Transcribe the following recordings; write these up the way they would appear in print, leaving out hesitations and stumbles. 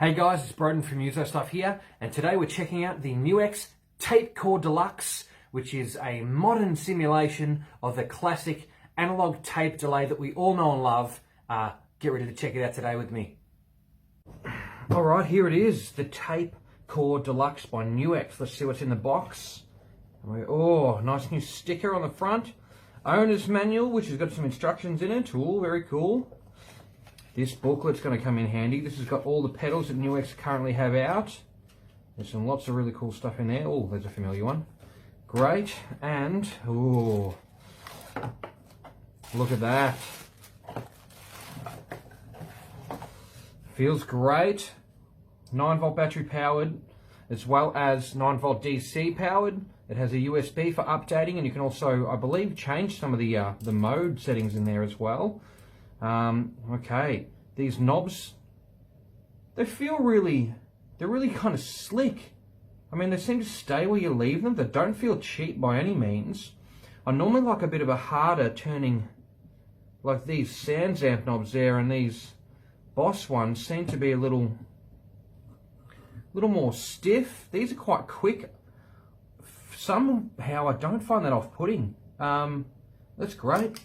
Hey guys, it's Broden from NU-X here, and today we're checking out the NU-X Tape Core Deluxe, which is a modern simulation of the classic analog tape delay that we all know and love. Get ready to check it out today with me. Alright, here it is, the Tape Core Deluxe by NU-X. Let's see what's in the box. Oh, nice new sticker on the front. Owner's manual, which has got some instructions in it. Oh, very cool. This booklet's going to come in handy. This has got all the pedals that NU-X currently have out. There's some lots of really cool stuff in there. Oh, there's a familiar one. Great. And, oh, look at that. Feels great. 9-volt battery powered, as well as 9-volt DC powered. It has a USB for updating, and you can also, I believe, change some of the mode settings in there as well. Okay, these knobs, they feel they're really kind of slick. I mean, they seem to stay where you leave them. They don't feel cheap by any means. I normally like a bit of a harder turning, like these SansAmp knobs there, and these Boss ones seem to be a little more stiff. These are quite quick. Somehow I don't find that off-putting. That's great.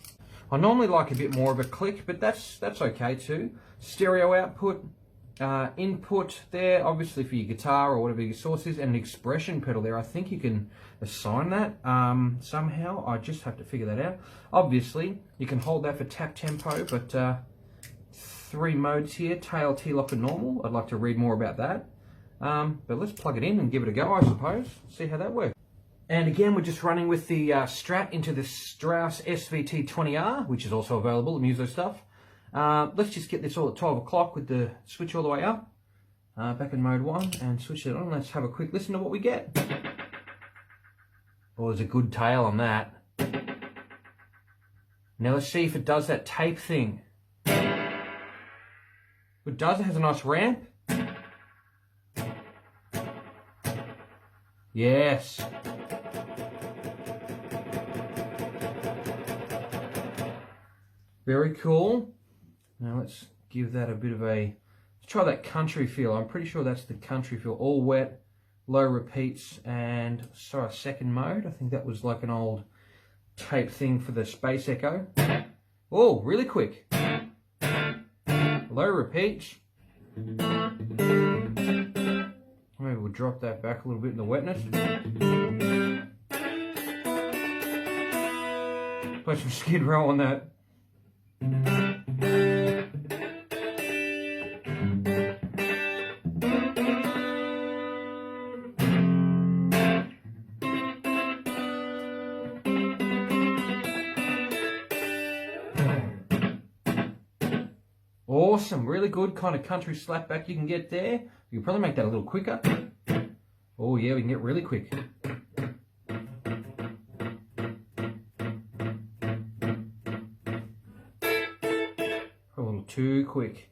I normally like a bit more of a click, but that's okay too. Stereo output, input there, obviously for your guitar or whatever your source is, and an expression pedal there. I think you can assign that somehow. I just have to figure that out. Obviously, you can hold that for tap tempo, but 3 modes here, tail, T-lock, and normal. I'd like to read more about that. But let's plug it in and give it a go, I suppose. See how that works. And again, we're just running with the Strat into the Strauss SVT20R, which is also available at NU-X. Let's just get this all at 12 o'clock with the switch all the way up. Back in mode 1 and switch it on. Let's have a quick listen to what we get. Oh, there's a good tail on that. Now let's see if it does that tape thing. It does, it has a nice ramp. Yes. Very cool. Now let's give that a bit of let's try that country feel. I'm pretty sure that's the country feel. All wet, low repeats, and sorry, second mode. I think that was like an old tape thing for the Space Echo. Oh, really quick. Low repeats. Maybe we'll drop that back a little bit in the wetness. Play some Skid Row on that. Awesome, really good kind of country slapback you can get there. You can probably make that a little quicker. Oh yeah, we can get really quick. A little too quick.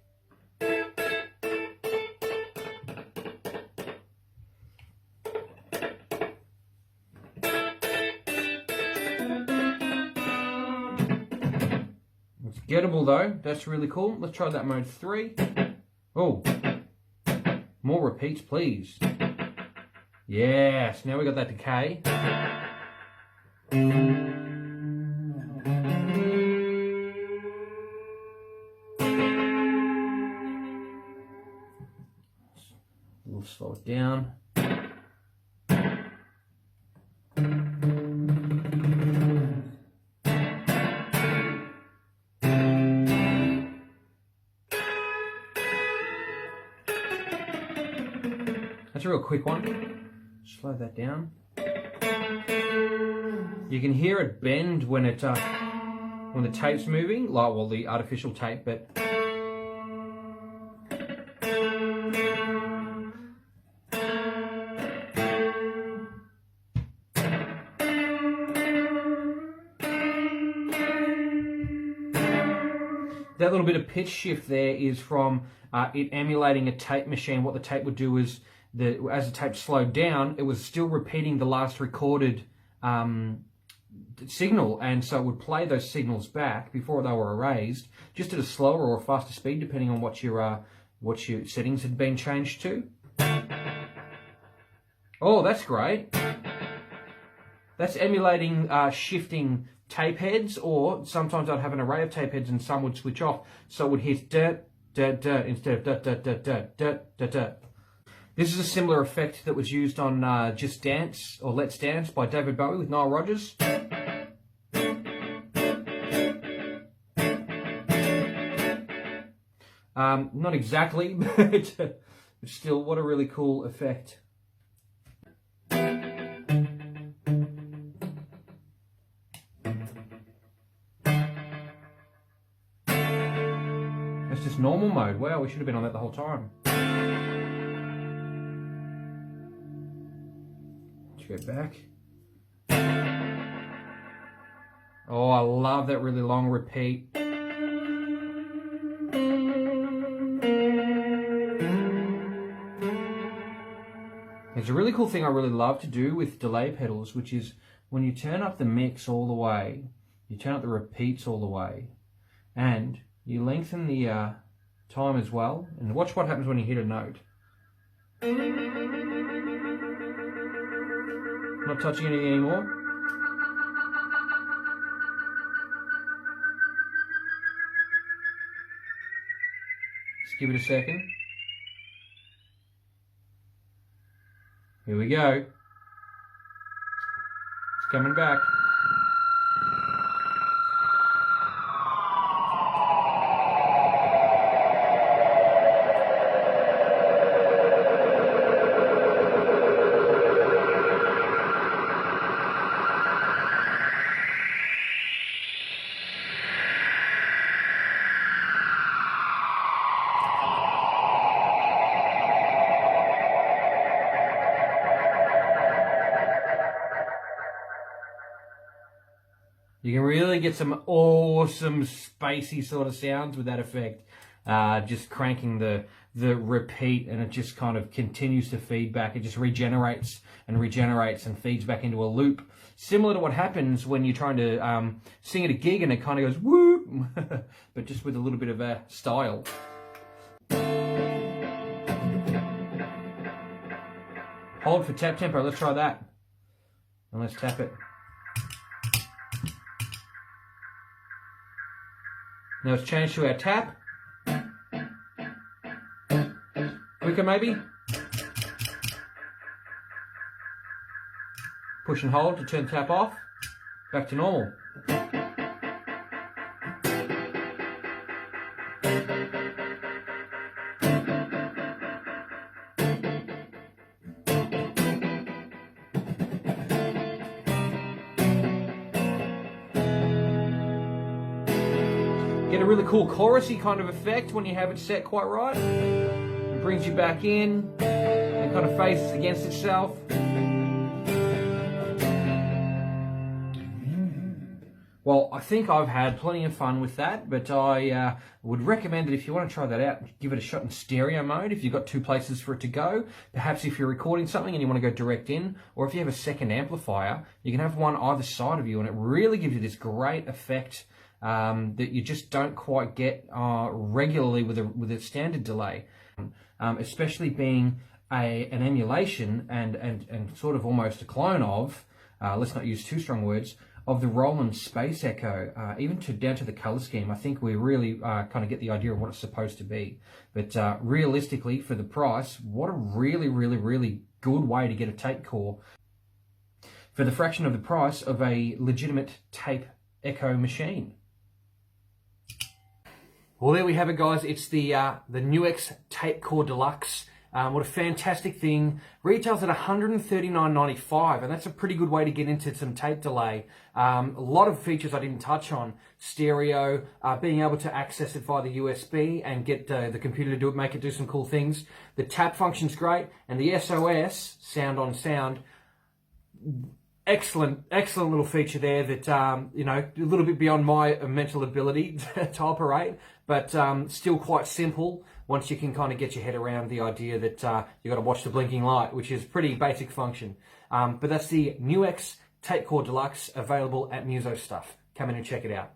It's gettable though, that's really cool. Let's try that mode 3. Oh, more repeats please. Yes, now we got that decay. We'll slow it down. That's a real quick one. Slow that down. You can hear it bend when it when the tape's moving, like well the artificial tape, but that little bit of pitch shift there is from it emulating a tape machine. What the tape would do is as the tape slowed down, it was still repeating the last recorded signal, and so it would play those signals back before they were erased, just at a slower or faster speed, depending on what your what your settings had been changed to. Oh, that's great. That's emulating shifting tape heads, or sometimes I'd have an array of tape heads and some would switch off, so it would hit da da da instead of da da da da da da da. This is a similar effect that was used on Just Dance or Let's Dance by David Bowie with Nile Rodgers. Not exactly, but still, what a really cool effect. That's just normal mode. Wow, we should have been on that the whole time. Let's go back. Oh, I love that really long repeat. There's a really cool thing I really love to do with delay pedals, which is when you turn up the mix all the way, you turn up the repeats all the way, and you lengthen the time as well, and watch what happens when you hit a note. Not touching anything anymore. Just give it a second. Here we go. It's coming back. You can really get some awesome spacey sort of sounds with that effect. Just cranking the repeat, and it just kind of continues to feed back. It just regenerates and feeds back into a loop. Similar to what happens when you're trying to sing at a gig and it kind of goes whoop, but just with a little bit of a style. Hold for tap tempo. Let's try that. And let's tap it. Now it's changed to our tap. Quicker maybe. Push and hold to turn the tap off. Back to normal. Get a really cool chorusy kind of effect when you have it set quite right. It brings you back in and kind of faces against itself. Well, I think I've had plenty of fun with that, but I would recommend that if you want to try that out, give it a shot in stereo mode if you've got two places for it to go. Perhaps if you're recording something and you want to go direct in, or if you have a second amplifier, you can have one either side of you, and it really gives you this great effect that you just don't quite get regularly with a standard delay, especially being an emulation and sort of almost a clone of, let's not use too strong words, of the Roland Space Echo, even down to the color scheme. I think we really kind of get the idea of what it's supposed to be. But realistically, for the price, what a really, really, really good way to get a tape core for the fraction of the price of a legitimate tape echo machine. Well, there we have it, guys. It's the NU-X Tape Core Deluxe. What a fantastic thing. Retails at $139.95, and that's a pretty good way to get into some tape delay. A lot of features I didn't touch on. Stereo, being able to access it via the USB and get the computer to do it, make it do some cool things. The tap function's great, and the SOS, sound on sound, excellent little feature there that, you know, a little bit beyond my mental ability to operate, but still quite simple once you can kind of get your head around the idea that you've got to watch the blinking light, which is pretty basic function. But that's the NU-X Tape Core Deluxe, available at Muso Stuff. Come in and check it out.